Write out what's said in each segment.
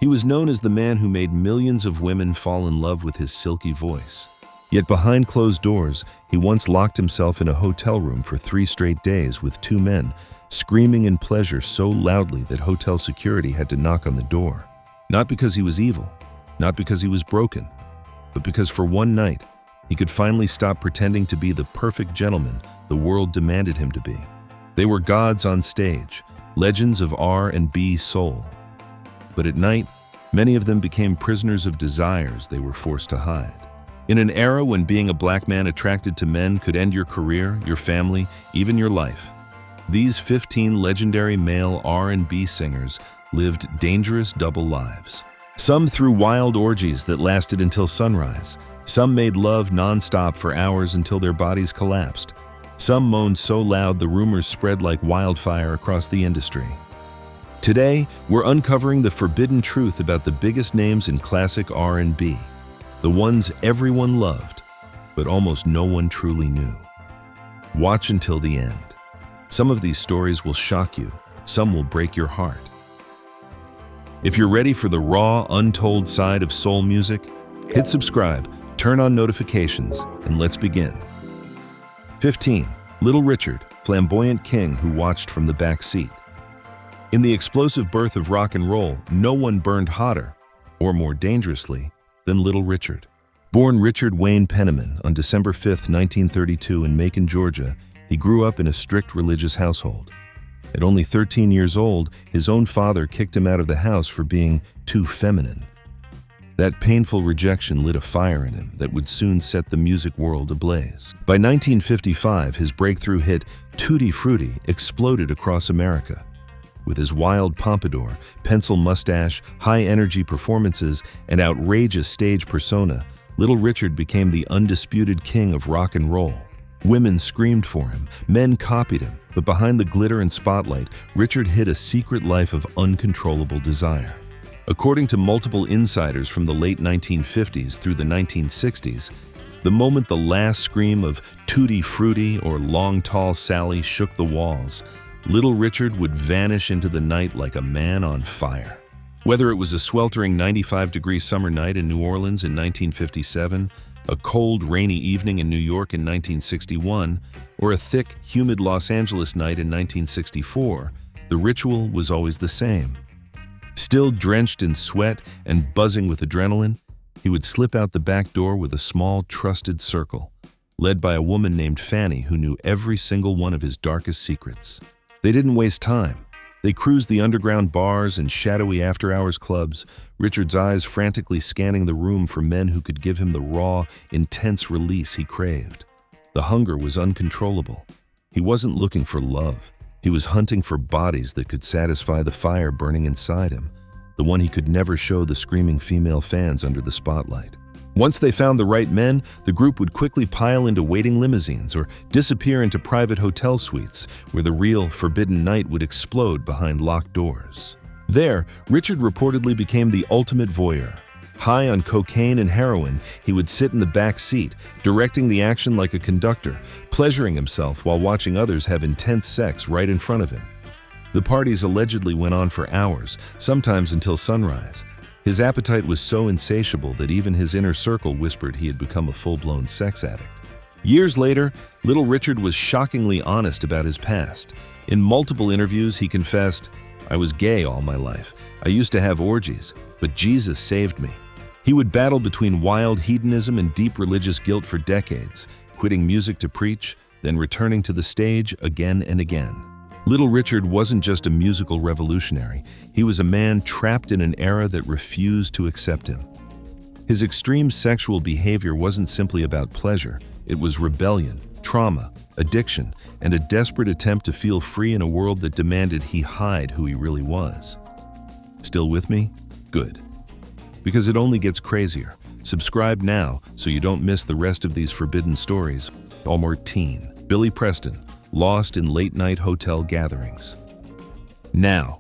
He was known as the man who made millions of women fall in love with his silky voice. Yet behind closed doors, he once locked himself in a hotel room for 3 straight days with 2 men, screaming in pleasure so loudly that hotel security had to knock on the door. Not because he was evil, not because he was broken, but because for one night, he could finally stop pretending to be the perfect gentleman the world demanded him to be. They were gods on stage, legends of R&B soul. But at night, many of them became prisoners of desires they were forced to hide. In an era when being a black man attracted to men could end your career, your family, even your life, these 15 legendary male R&B singers lived dangerous double lives. Some threw wild orgies that lasted until sunrise. Some made love non-stop for hours until their bodies collapsed. Some moaned so loud the rumors spread like wildfire across the industry. Today, we're uncovering the forbidden truth about the biggest names in classic R&B, the ones everyone loved, but almost no one truly knew. Watch until the end. Some of these stories will shock you, some will break your heart. If you're ready for the raw, untold side of soul music, hit subscribe, turn on notifications, and let's begin. 15. Little Richard, flamboyant king who watched from the back seat. In the explosive birth of rock and roll, no one burned hotter, or more dangerously, than Little Richard. Born Richard Wayne Penniman on December 5, 1932 in Macon, Georgia, he grew up in a strict religious household. At only 13 years old, his own father kicked him out of the house for being too feminine. That painful rejection lit a fire in him that would soon set the music world ablaze. By 1955, his breakthrough hit, Tutti Frutti, exploded across America. With his wild pompadour, pencil mustache, high-energy performances, and outrageous stage persona, Little Richard became the undisputed king of rock and roll. Women screamed for him, men copied him, but behind the glitter and spotlight, Richard hid a secret life of uncontrollable desire. According to multiple insiders from the late 1950s through the 1960s, the moment the last scream of Tutti Frutti or Long Tall Sally shook the walls, Little Richard would vanish into the night like a man on fire. Whether it was a sweltering 95-degree summer night in New Orleans in 1957, a cold, rainy evening in New York in 1961, or a thick, humid Los Angeles night in 1964, the ritual was always the same. Still drenched in sweat and buzzing with adrenaline, he would slip out the back door with a small, trusted circle, led by a woman named Fanny who knew every single one of his darkest secrets. They didn't waste time. They cruised the underground bars and shadowy after-hours clubs, Richard's eyes frantically scanning the room for men who could give him the raw, intense release he craved. The hunger was uncontrollable. He wasn't looking for love. He was hunting for bodies that could satisfy the fire burning inside him, the one he could never show the screaming female fans under the spotlight. Once they found the right men, the group would quickly pile into waiting limousines or disappear into private hotel suites where the real forbidden night would explode behind locked doors. There, Richard reportedly became the ultimate voyeur. High on cocaine and heroin, he would sit in the back seat, directing the action like a conductor, pleasuring himself while watching others have intense sex right in front of him. The parties allegedly went on for hours, sometimes until sunrise. His appetite was so insatiable that even his inner circle whispered he had become a full-blown sex addict. Years later, Little Richard was shockingly honest about his past. In multiple interviews, he confessed, "I was gay all my life. I used to have orgies, but Jesus saved me." He would battle between wild hedonism and deep religious guilt for decades, quitting music to preach, then returning to the stage again and again. Little Richard wasn't just a musical revolutionary. He was a man trapped in an era that refused to accept him. His extreme sexual behavior wasn't simply about pleasure. It was rebellion, trauma, addiction, and a desperate attempt to feel free in a world that demanded he hide who he really was. Still with me? Good. Because it only gets crazier. Subscribe now so you don't miss the rest of these forbidden stories. Almore teen, Billy Preston, lost in late-night hotel gatherings. Now,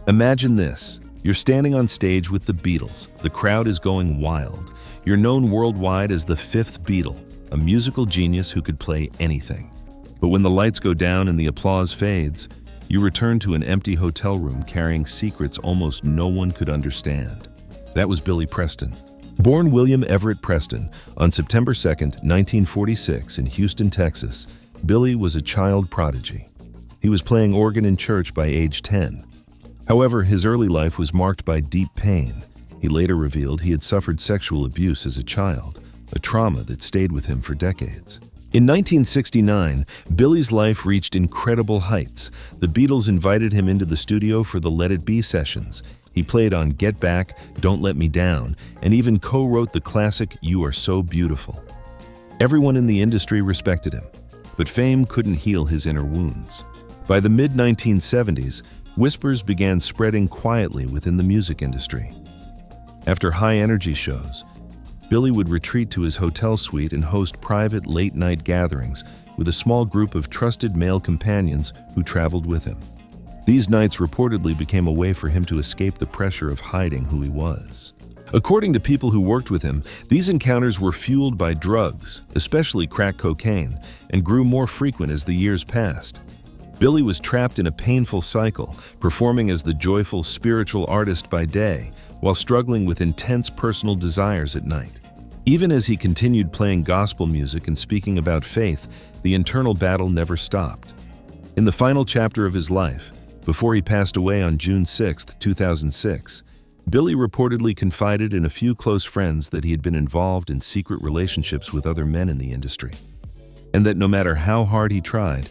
imagine this. You're standing on stage with the Beatles. The crowd is going wild. You're known worldwide as the fifth Beatle, a musical genius who could play anything. But when the lights go down and the applause fades, You return to an empty hotel room carrying secrets almost no one could understand. That was Billy Preston. Born William Everett Preston on September 2, 1946 in Houston, Texas, Billy was a child prodigy. He was playing organ in church by age 10. However, his early life was marked by deep pain. He later revealed he had suffered sexual abuse as a child, a trauma that stayed with him for decades. In 1969, Billy's life reached incredible heights. The Beatles invited him into the studio for the Let It Be sessions. He played on Get Back, Don't Let Me Down, and even co-wrote the classic You Are So Beautiful. Everyone in the industry respected him, but fame couldn't heal his inner wounds. By the mid-1970s, whispers began spreading quietly within the music industry. After high-energy shows, Billy would retreat to his hotel suite and host private late-night gatherings with a small group of trusted male companions who traveled with him. These nights reportedly became a way for him to escape the pressure of hiding who he was. According to people who worked with him, these encounters were fueled by drugs, especially crack cocaine, and grew more frequent as the years passed. Billy was trapped in a painful cycle, performing as the joyful spiritual artist by day, while struggling with intense personal desires at night. Even as he continued playing gospel music and speaking about faith, the internal battle never stopped. In the final chapter of his life, before he passed away on June 6, 2006, Billy reportedly confided in a few close friends that he had been involved in secret relationships with other men in the industry, and that no matter how hard he tried,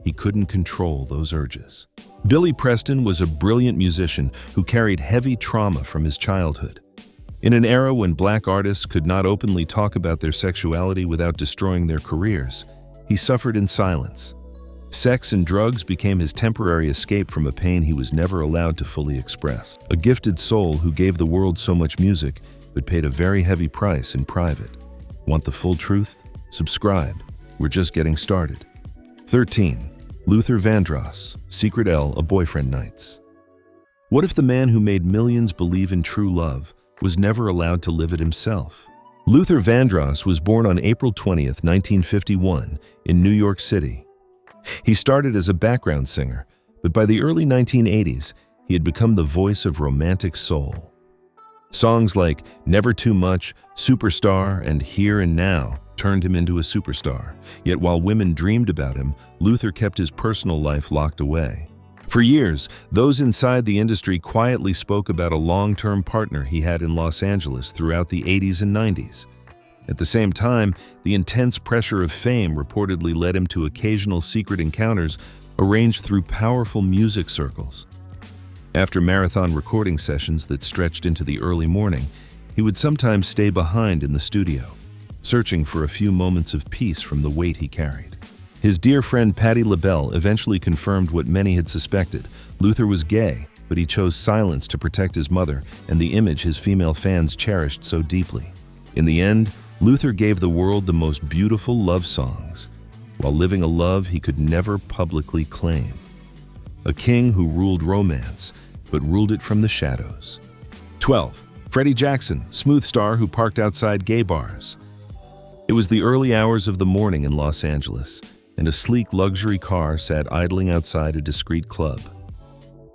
he couldn't control those urges. Billy Preston was a brilliant musician who carried heavy trauma from his childhood. In an era when black artists could not openly talk about their sexuality without destroying their careers, he suffered in silence. Sex and drugs became his temporary escape from a pain he was never allowed to fully express. A gifted soul who gave the world so much music, but paid a very heavy price in private. Want the full truth? Subscribe. We're just getting started. 13. Luther Vandross, Secret L, A Boyfriend Nights. What if the man who made millions believe in true love was never allowed to live it himself? Luther Vandross was born on April 20, 1951, in New York City. He started as a background singer, but by the early 1980s, he had become the voice of romantic soul. Songs like Never Too Much, Superstar, and Here and Now turned him into a superstar. Yet while women dreamed about him, Luther kept his personal life locked away. For years, those inside the industry quietly spoke about a long-term partner he had in Los Angeles throughout the 80s and 90s. At the same time, the intense pressure of fame reportedly led him to occasional secret encounters arranged through powerful music circles. After marathon recording sessions that stretched into the early morning, he would sometimes stay behind in the studio, searching for a few moments of peace from the weight he carried. His dear friend Patti LaBelle eventually confirmed what many had suspected. Luther was gay, but he chose silence to protect his mother and the image his female fans cherished so deeply. In the end, Luther gave the world the most beautiful love songs, while living a love he could never publicly claim. A king who ruled romance, but ruled it from the shadows. 12. Freddie Jackson, smooth star who parked outside gay bars. It was the early hours of the morning in Los Angeles, and a sleek luxury car sat idling outside a discreet club.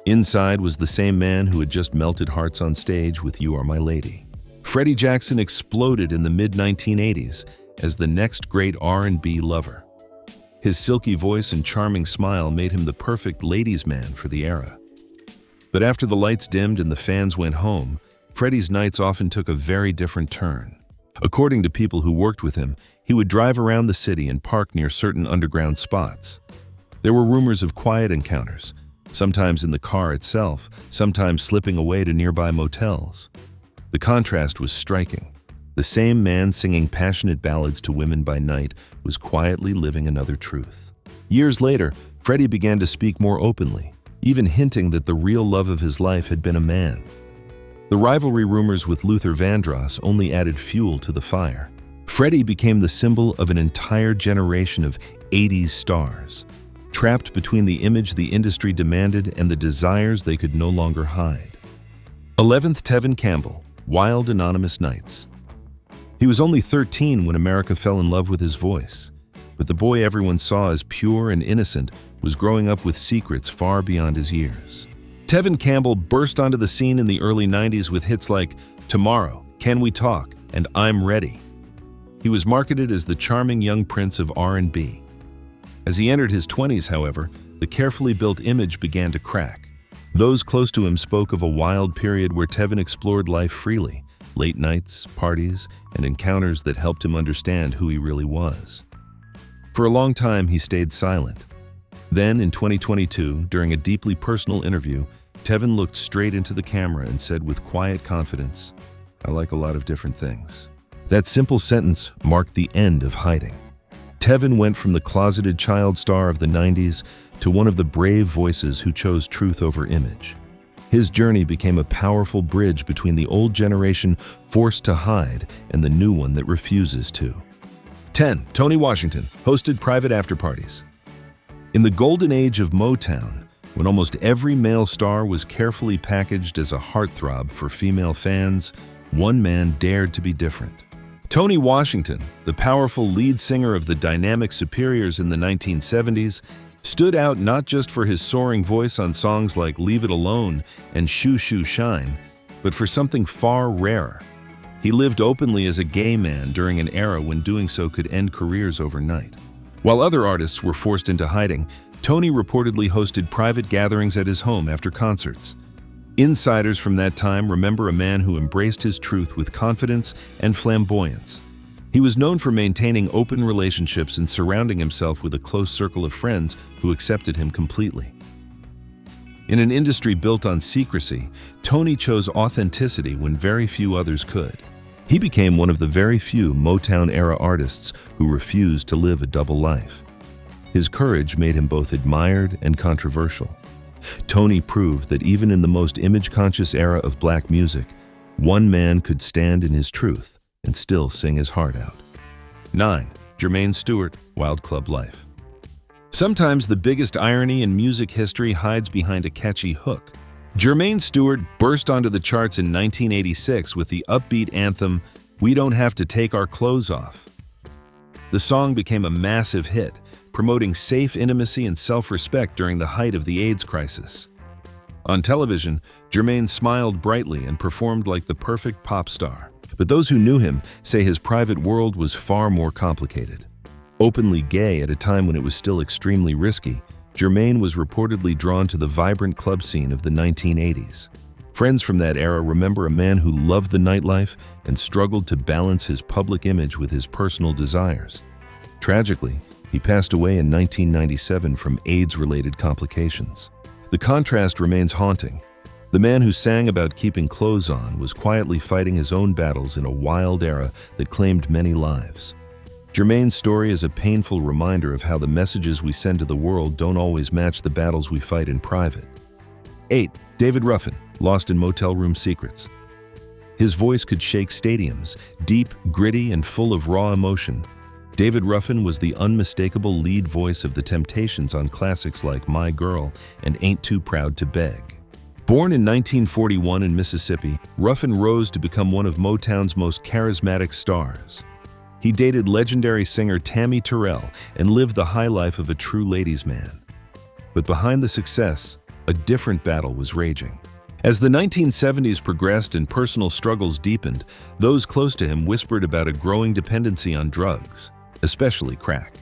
Inside was the same man who had just melted hearts on stage with You Are My Lady. Freddie Jackson exploded in the mid-1980s as the next great R&B lover. His silky voice and charming smile made him the perfect ladies' man for the era. But after the lights dimmed and the fans went home, Freddie's nights often took a very different turn. According to people who worked with him, he would drive around the city and park near certain underground spots. There were rumors of quiet encounters, sometimes in the car itself, sometimes slipping away to nearby motels. The contrast was striking. The same man singing passionate ballads to women by night was quietly living another truth. Years later, Freddie began to speak more openly, even hinting that the real love of his life had been a man. The rivalry rumors with Luther Vandross only added fuel to the fire. Freddie became the symbol of an entire generation of 80s stars, trapped between the image the industry demanded and the desires they could no longer hide. 11th, Tevin Campbell, Wild Anonymous Nights. He was only 13 when America fell in love with his voice. But the boy everyone saw as pure and innocent was growing up with secrets far beyond his years. Tevin Campbell burst onto the scene in the early 90s with hits like Tomorrow, Can We Talk, and I'm Ready. He was marketed as the charming young prince of R&B. As he entered his 20s, however, the carefully built image began to crack. Those close to him spoke of a wild period where Tevin explored life freely, late nights, parties, and encounters that helped him understand who he really was. For a long time, he stayed silent. Then, in 2022, during a deeply personal interview, Tevin looked straight into the camera and said with quiet confidence, "I like a lot of different things." That simple sentence marked the end of hiding. Tevin went from the closeted child star of the 90s to one of the brave voices who chose truth over image. His journey became a powerful bridge between the old generation forced to hide and the new one that refuses to. 10. Tony Washington hosted private after-parties. In the golden age of Motown, when almost every male star was carefully packaged as a heartthrob for female fans, one man dared to be different. Tony Washington, the powerful lead singer of the dynamic Superiors in the 1970s, stood out not just for his soaring voice on songs like Leave It Alone and Shoo Shoo Shine, but for something far rarer. He lived openly as a gay man during an era when doing so could end careers overnight. While other artists were forced into hiding, Tony reportedly hosted private gatherings at his home after concerts. Insiders from that time remember a man who embraced his truth with confidence and flamboyance. He was known for maintaining open relationships and surrounding himself with a close circle of friends who accepted him completely. In an industry built on secrecy, Tony chose authenticity when very few others could. He became one of the very few Motown-era artists who refused to live a double life. His courage made him both admired and controversial. Tony proved that even in the most image-conscious era of black music, one man could stand in his truth and still sing his heart out. 9. Jermaine Stewart, Wild Club Life. Sometimes the biggest irony in music history hides behind a catchy hook. Jermaine Stewart burst onto the charts in 1986 with the upbeat anthem, We Don't Have to Take Our Clothes Off. The song became a massive hit, promoting safe intimacy and self-respect during the height of the AIDS crisis. On television, Jermaine smiled brightly and performed like the perfect pop star. But those who knew him say his private world was far more complicated. Openly gay at a time when it was still extremely risky, Jermaine was reportedly drawn to the vibrant club scene of the 1980s. Friends from that era remember a man who loved the nightlife and struggled to balance his public image with his personal desires. Tragically, he passed away in 1997 from AIDS-related complications. The contrast remains haunting. The man who sang about keeping clothes on was quietly fighting his own battles in a wild era that claimed many lives. Jermaine's story is a painful reminder of how the messages we send to the world don't always match the battles we fight in private. 8. David Ruffin, Lost in Motel Room Secrets. His voice could shake stadiums, deep, gritty, and full of raw emotion. David Ruffin was the unmistakable lead voice of the Temptations on classics like My Girl and Ain't Too Proud to Beg. Born in 1941 in Mississippi, Ruffin rose to become one of Motown's most charismatic stars. He dated legendary singer Tammy Terrell and lived the high life of a true ladies' man. But behind the success, a different battle was raging. As the 1970s progressed and personal struggles deepened, those close to him whispered about a growing dependency on drugs, especially crack.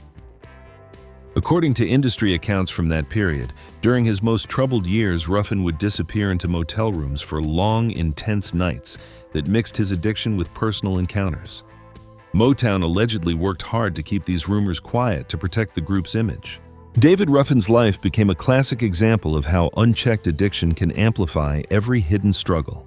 According to industry accounts from that period, during his most troubled years, Ruffin would disappear into motel rooms for long, intense nights that mixed his addiction with personal encounters. Motown allegedly worked hard to keep these rumors quiet to protect the group's image. David Ruffin's life became a classic example of how unchecked addiction can amplify every hidden struggle.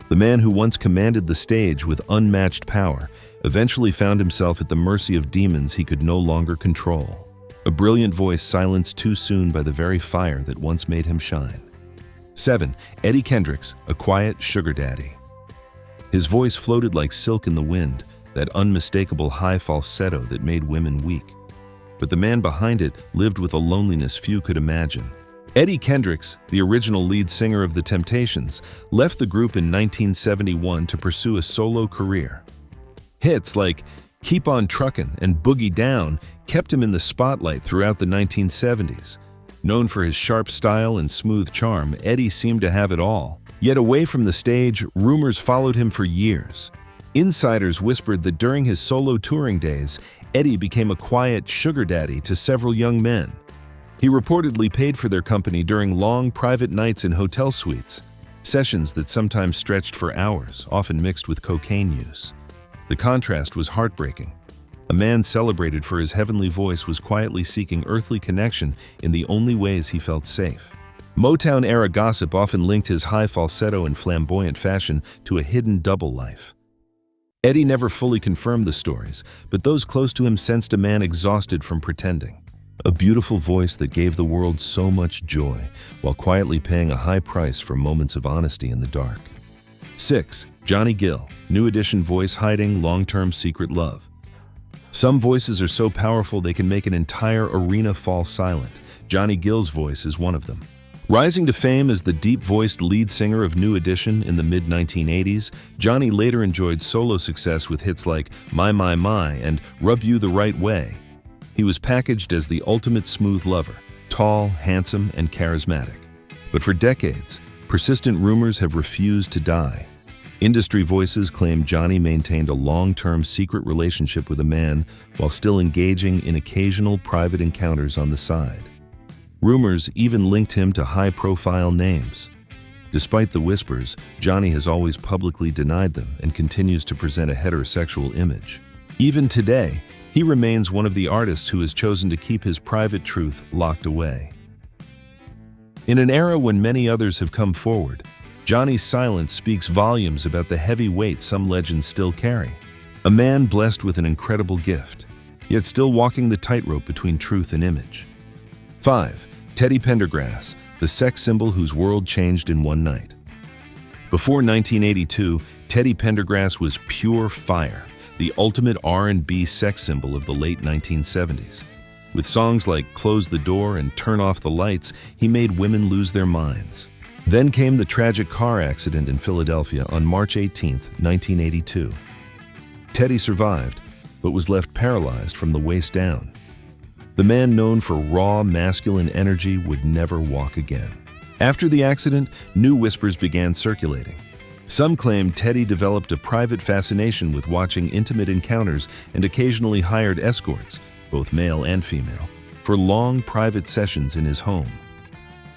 The man who once commanded the stage with unmatched power eventually found himself at the mercy of demons he could no longer control. A brilliant voice silenced too soon by the very fire that once made him shine. 7. Eddie Kendricks, a quiet sugar daddy. His voice floated like silk in the wind, that unmistakable high falsetto that made women weak. But the man behind it lived with a loneliness few could imagine. Eddie Kendricks, the original lead singer of The Temptations, left the group in 1971 to pursue a solo career. Hits like Keep On Truckin' and Boogie Down kept him in the spotlight throughout the 1970s. Known for his sharp style and smooth charm, Eddie seemed to have it all. Yet away from the stage, rumors followed him for years. Insiders whispered that during his solo touring days, Eddie became a quiet sugar daddy to several young men. He reportedly paid for their company during long private nights in hotel suites, sessions that sometimes stretched for hours, often mixed with cocaine use. The contrast was heartbreaking. A man celebrated for his heavenly voice was quietly seeking earthly connection in the only ways he felt safe. Motown-era gossip often linked his high falsetto and flamboyant fashion to a hidden double life. Eddie never fully confirmed the stories, but those close to him sensed a man exhausted from pretending. A beautiful voice that gave the world so much joy, while quietly paying a high price for moments of honesty in the dark. 6. Johnny Gill, New Edition voice hiding long-term secret love. Some voices are so powerful they can make an entire arena fall silent. Johnny Gill's voice is one of them. Rising to fame as the deep-voiced lead singer of New Edition in the mid-1980s, Johnny later enjoyed solo success with hits like My and Rub You the Right Way. He was packaged as the ultimate smooth lover, tall, handsome, and charismatic. But for decades, persistent rumors have refused to die. Industry voices claim Johnny maintained a long-term secret relationship with a man while still engaging in occasional private encounters on the side. Rumors even linked him to high-profile names. Despite the whispers, Johnny has always publicly denied them and continues to present a heterosexual image. Even today, he remains one of the artists who has chosen to keep his private truth locked away. In an era when many others have come forward, Johnny's silence speaks volumes about the heavy weight some legends still carry. A man blessed with an incredible gift, yet still walking the tightrope between truth and image. 5. Teddy Pendergrass, the sex symbol whose world changed in one night. Before 1982, Teddy Pendergrass was pure fire, the ultimate R&B sex symbol of the late 1970s. With songs like Close the Door and Turn Off the Lights, he made women lose their minds. Then came the tragic car accident in Philadelphia on March 18, 1982. Teddy survived, but was left paralyzed from the waist down. The man known for raw, masculine energy would never walk again. After the accident, new whispers began circulating. Some claimed Teddy developed a private fascination with watching intimate encounters and occasionally hired escorts, both male and female, for long private sessions in his home.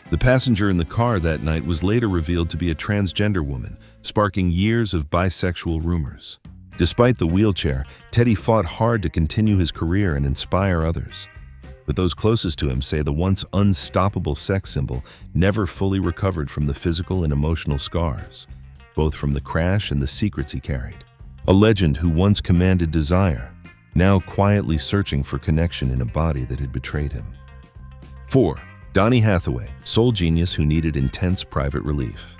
The passenger in the car that night was later revealed to be a transgender woman, sparking years of bisexual rumors. Despite the wheelchair, Teddy fought hard to continue his career and inspire others. But those closest to him say the once unstoppable sex symbol never fully recovered from the physical and emotional scars, both from the crash and the secrets he carried. A legend who once commanded desire, now quietly searching for connection in a body that had betrayed him. 4. Donny Hathaway, soul genius who needed intense private relief.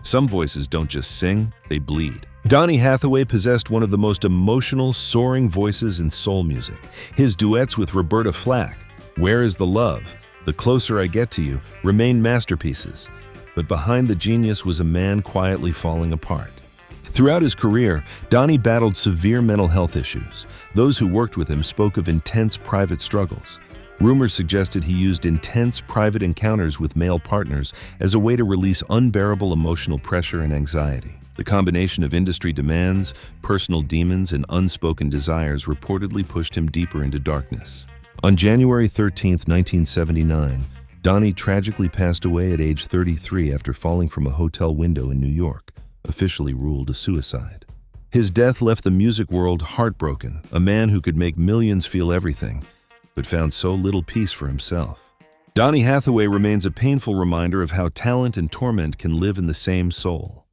Some voices don't just sing, they bleed. Donny Hathaway possessed one of the most emotional, soaring voices in soul music. His duets with Roberta Flack, Where Is the Love, The Closer I Get to You, remain masterpieces. But behind the genius was a man quietly falling apart. Throughout his career, Donny battled severe mental health issues. Those who worked with him spoke of intense private struggles. Rumors suggested he used intense private encounters with male partners as a way to release unbearable emotional pressure and anxiety. The combination of industry demands, personal demons, and unspoken desires reportedly pushed him deeper into darkness. On January 13, 1979, Donny tragically passed away at age 33 after falling from a hotel window in New York, officially ruled a suicide. His death left the music world heartbroken, a man who could make millions feel everything, but found so little peace for himself. Donny Hathaway remains a painful reminder of how talent and torment can live in the same soul.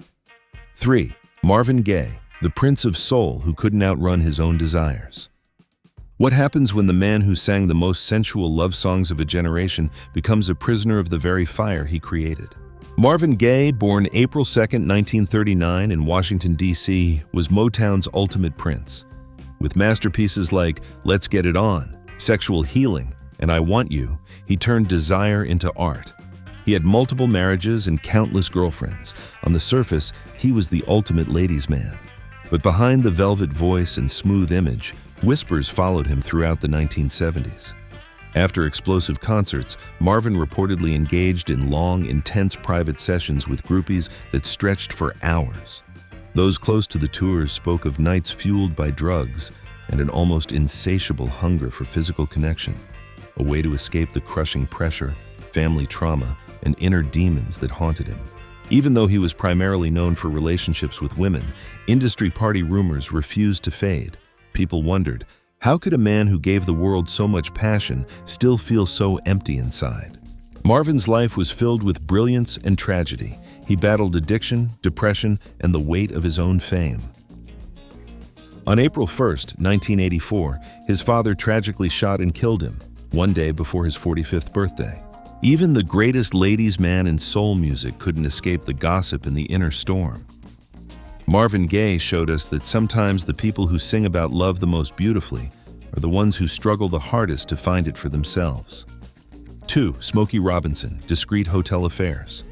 3. Marvin Gaye, the Prince of Soul who couldn't outrun his own desires. What happens when the man who sang the most sensual love songs of a generation becomes a prisoner of the very fire he created? Marvin Gaye, born April 2, 1939 in Washington, D.C., was Motown's ultimate prince. With masterpieces like Let's Get It On, Sexual Healing, and I Want You, he turned desire into art. He had multiple marriages and countless girlfriends. On the surface, he was the ultimate ladies' man. But behind the velvet voice and smooth image, whispers followed him throughout the 1970s. After explosive concerts, Marvin reportedly engaged in long, intense private sessions with groupies that stretched for hours. Those close to the tours spoke of nights fueled by drugs and an almost insatiable hunger for physical connection, a way to escape the crushing pressure, family trauma, and inner demons that haunted him. Even though he was primarily known for relationships with women, industry party rumors refused to fade. People wondered, how could a man who gave the world so much passion still feel so empty inside? Marvin's life was filled with brilliance and tragedy. He battled addiction, depression, and the weight of his own fame. On April 1st, 1984, his father tragically shot and killed him, one day before his 45th birthday. Even the greatest ladies' man in soul music couldn't escape the gossip and the inner storm. Marvin Gaye showed us that sometimes the people who sing about love the most beautifully are the ones who struggle the hardest to find it for themselves. 2. Smokey Robinson, Discreet Hotel Affairs.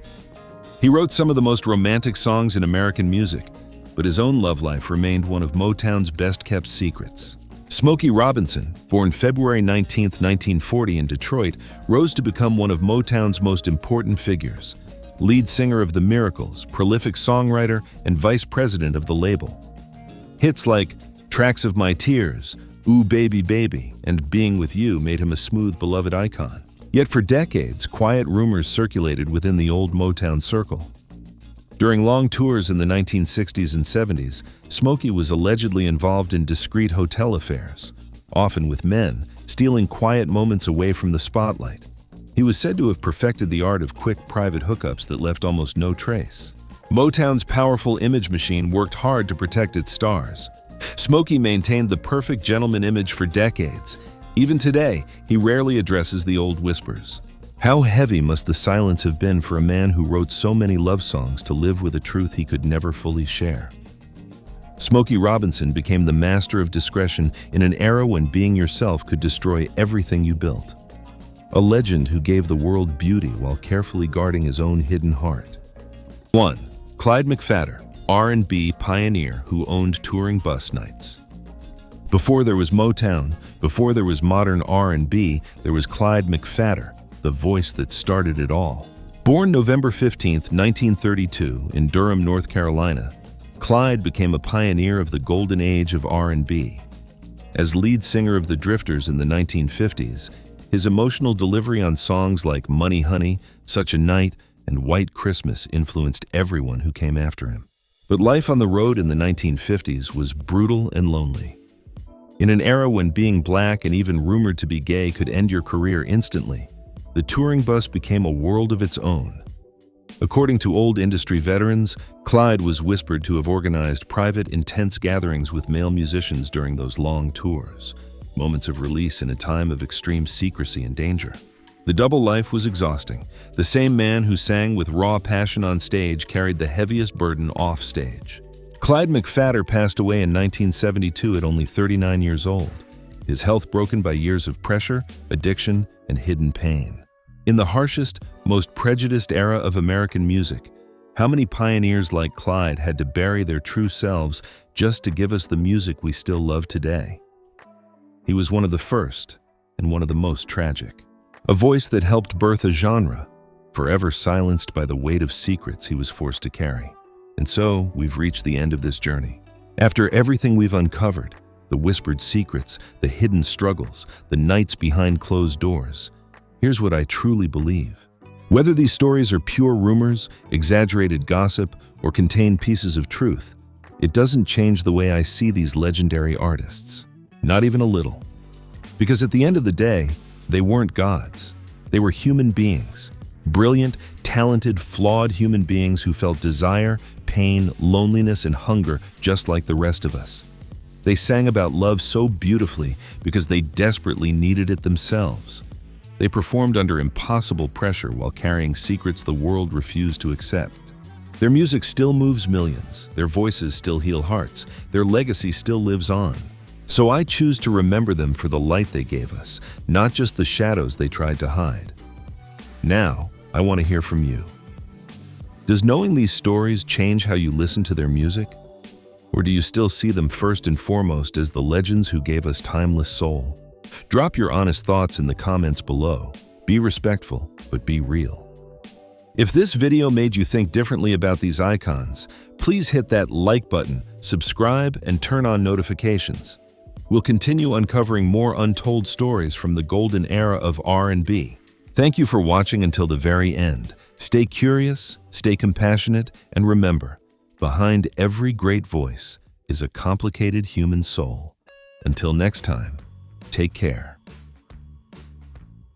He wrote some of the most romantic songs in American music, but his own love life remained one of Motown's best-kept secrets. Smokey Robinson, born February 19, 1940 in Detroit, rose to become one of Motown's most important figures. Lead singer of The Miracles, prolific songwriter, and vice president of the label. Hits like Tracks of My Tears, Ooh Baby Baby, and Being With You made him a smooth, beloved icon. Yet for decades, quiet rumors circulated within the old Motown circle. During long tours in the 1960s and 70s, Smokey was allegedly involved in discreet hotel affairs, often with men, stealing quiet moments away from the spotlight. He was said to have perfected the art of quick private hookups that left almost no trace. Motown's powerful image machine worked hard to protect its stars. Smokey maintained the perfect gentleman image for decades. Even today, he rarely addresses the old whispers. How heavy must the silence have been for a man who wrote so many love songs to live with a truth he could never fully share? Smokey Robinson became the master of discretion in an era when being yourself could destroy everything you built. A legend who gave the world beauty while carefully guarding his own hidden heart. 1. Clyde McPhatter, R&B pioneer who owned touring bus nights. Before there was Motown, before there was modern R&B, there was Clyde McPhatter, the voice that started it all. Born November 15, 1932 in Durham, North Carolina, Clyde became a pioneer of the golden age of R&B. As lead singer of the Drifters in the 1950s, his emotional delivery on songs like Money Honey, Such a Night, and White Christmas influenced everyone who came after him. But life on the road in the 1950s was brutal and lonely. In an era when being black and even rumored to be gay could end your career instantly, the touring bus became a world of its own. According to old industry veterans, Clyde was whispered to have organized private, intense gatherings with male musicians during those long tours, moments of release in a time of extreme secrecy and danger. The double life was exhausting. The same man who sang with raw passion on stage carried the heaviest burden off stage. Clyde McPhatter passed away in 1972 at only 39 years old, his health broken by years of pressure, addiction, and hidden pain. In the harshest, most prejudiced era of American music, how many pioneers like Clyde had to bury their true selves just to give us the music we still love today? He was one of the first, and one of the most tragic. A voice that helped birth a genre, forever silenced by the weight of secrets he was forced to carry. And so, we've reached the end of this journey. After everything we've uncovered, the whispered secrets, the hidden struggles, the nights behind closed doors, here's what I truly believe. Whether these stories are pure rumors, exaggerated gossip, or contain pieces of truth, it doesn't change the way I see these legendary artists. Not even a little. Because at the end of the day, they weren't gods. They were human beings. Brilliant, talented, flawed human beings who felt desire, pain, loneliness, and hunger just like the rest of us. They sang about love so beautifully because they desperately needed it themselves. They performed under impossible pressure while carrying secrets the world refused to accept. Their music still moves millions, their voices still heal hearts, their legacy still lives on. So I choose to remember them for the light they gave us, not just the shadows they tried to hide. Now, I want to hear from you. Does knowing these stories change how you listen to their music? Or do you still see them first and foremost as the legends who gave us timeless soul? Drop your honest thoughts in the comments below. Be respectful, but be real. If this video made you think differently about these icons, please hit that like button, subscribe, and turn on notifications. We'll continue uncovering more untold stories from the golden era of R&B. Thank you for watching until the very end. Stay curious, stay compassionate, and remember, behind every great voice is a complicated human soul. Until next time, take care.